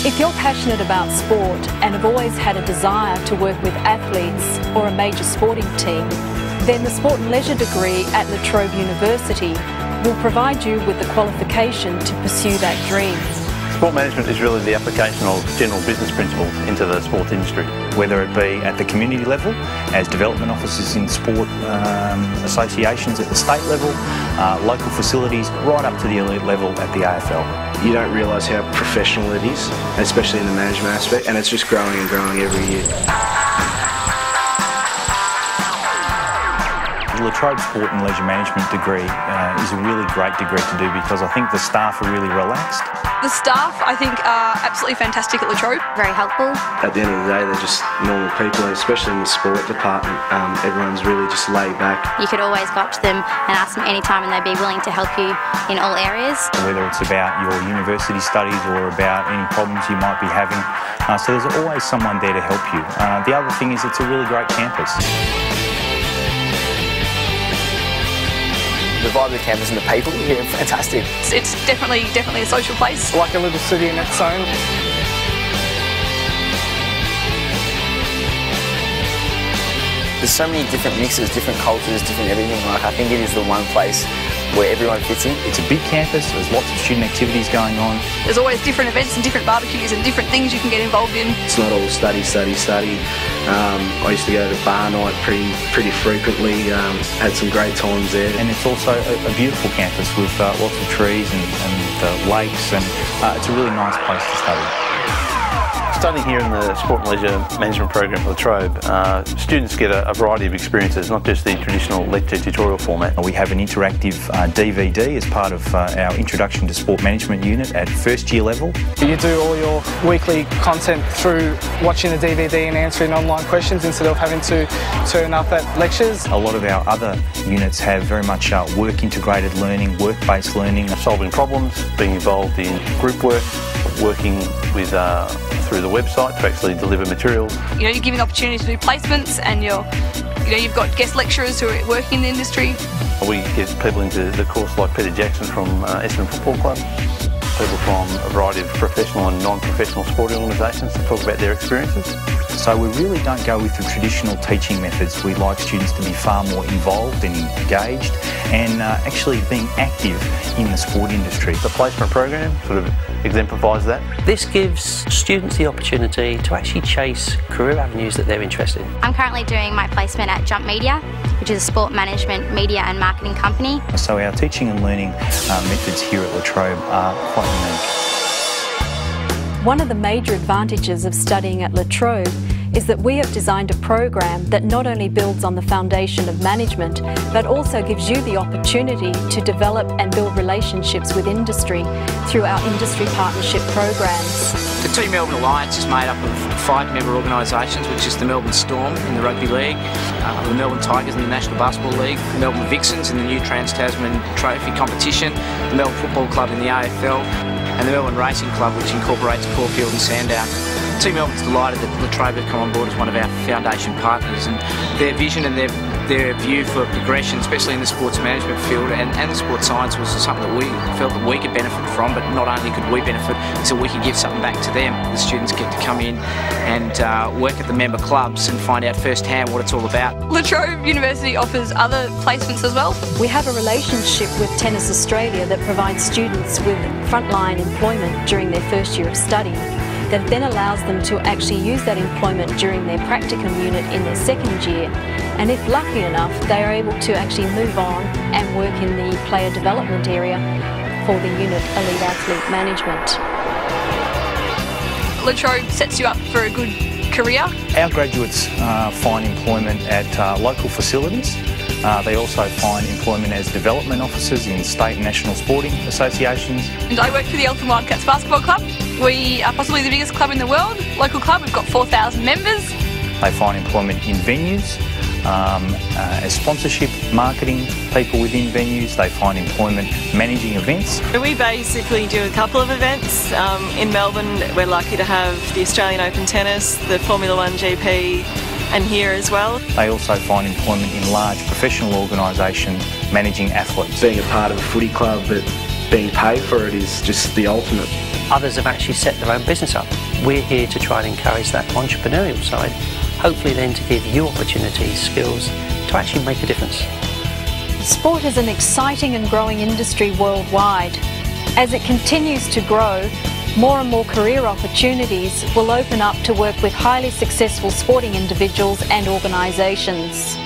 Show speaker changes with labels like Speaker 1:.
Speaker 1: If you're passionate about sport and have always had a desire to work with athletes or a major sporting team, then the Sport and Leisure degree at Trobe University will provide you with the qualification to pursue that dream.
Speaker 2: Sport management is really the application of general business principles into the sports industry.
Speaker 3: Whether it be at the community level, as development officers in sport associations at the state level, local facilities, right up to the elite level at the AFL.
Speaker 4: You don't realise how professional it is, especially in the management aspect, and it's just growing and growing every year.
Speaker 3: The Trobe Sport and Leisure Management degree is a really great degree to do because I think the staff are really relaxed.
Speaker 5: The staff, I think, are absolutely fantastic at Trobe.
Speaker 6: Very helpful.
Speaker 4: At the end of the day, they're just normal people, and especially in the sport department, everyone's really just laid back.
Speaker 6: You could always go up to them and ask them any time and they'd be willing to help you in all areas.
Speaker 3: Whether it's about your university studies or about any problems you might be having, so there's always someone there to help you. The other thing is it's a really great campus.
Speaker 7: The vibe of the campus and the people here are fantastic.
Speaker 5: It's definitely a social place.
Speaker 8: Like a little city in its own.
Speaker 7: There's so many different mixes, different cultures, different everything. Like, I think it is the one place where everyone fits in.
Speaker 3: It's a big campus, there's lots of student activities going on.
Speaker 5: There's always different events and different barbecues and different things you can get involved in.
Speaker 4: It's not all study. I used to go to bar night pretty frequently, had some great times there.
Speaker 3: And it's also a beautiful campus with lots of trees and lakes, and it's a really nice place to study.
Speaker 2: Studying here in the Sport and Leisure Management program for Trobe, students get a variety of experiences, not just the traditional lecture tutorial format.
Speaker 3: We have an interactive DVD as part of our Introduction to Sport Management unit at first year level.
Speaker 8: You do all your weekly content through watching the DVD and answering online questions instead of having to turn up at lectures.
Speaker 3: A lot of our other units have very much work integrated learning, work-based learning.
Speaker 2: Solving problems, being involved in group work, working with through the website to actually deliver materials.
Speaker 5: You know, you're giving opportunities to do placements, and you've got guest lecturers who are working in the industry.
Speaker 2: We get people into the course like Peter Jackson from Essendon Football Club, people from a variety of professional and non-professional sporting organisations to talk about their experiences.
Speaker 3: So we really don't go with the traditional teaching methods. We like students to be far more involved and engaged and actually being active in the sport industry.
Speaker 2: The placement program sort of exemplifies that.
Speaker 9: This gives students the opportunity to actually chase career avenues that they're interested in.
Speaker 6: I'm currently doing my placement at Jump Media, which is a sport management, media and marketing company.
Speaker 3: So our teaching and learning methods here at La Trobe are quite unique.
Speaker 1: One of the major advantages of studying at La Trobe is that we have designed a program that not only builds on the foundation of management, but also gives you the opportunity to develop and build relationships with industry through our industry partnership programs.
Speaker 10: The Team Melbourne Alliance is made up of 5 member organisations, which is the Melbourne Storm in the Rugby League, the Melbourne Tigers in the National Basketball League, the Melbourne Vixens in the new Trans-Tasman Trophy competition, the Melbourne Football Club in the AFL, and the Melbourne Racing Club, which incorporates Caulfield and Sandown. Team Melbourne's delighted that La Trobe have come on board as one of our foundation partners, and their vision and their view for progression, especially in the sports management field and the sports science, was something that we felt that we could benefit from. But not only could we benefit, so we could give something back to them. The students get to come in and work at the member clubs and find out firsthand what it's all about.
Speaker 5: La Trobe University offers other placements as well.
Speaker 1: We have a relationship with Tennis Australia that provides students with frontline employment during their first year of study, that then allows them to actually use that employment during their practicum unit in their second year. And if lucky enough, they are able to actually move on and work in the player development area for the unit Elite Athlete Management.
Speaker 5: La Trobe sets you up for a good career.
Speaker 3: Our graduates find employment at local facilities. They also find employment as development officers in state and national sporting associations.
Speaker 5: And I work for the Eltham Wildcats Basketball Club. We are possibly the biggest club in the world, local club. We've got 4,000 members.
Speaker 3: They find employment in venues, as sponsorship, marketing, people within venues. They find employment managing events.
Speaker 11: We basically do a couple of events. In Melbourne, we're lucky to have the Australian Open Tennis, the Formula 1 GP, and here as well.
Speaker 3: They also find employment in large professional organisations managing athletes.
Speaker 4: Being a part of a footy club that being paid for it is just the ultimate.
Speaker 9: Others have actually set their own business up. We're here to try and encourage that entrepreneurial side, hopefully then to give you opportunities, skills to actually make a difference.
Speaker 1: Sport is an exciting and growing industry worldwide. As it continues to grow, more and more career opportunities will open up to work with highly successful sporting individuals and organisations.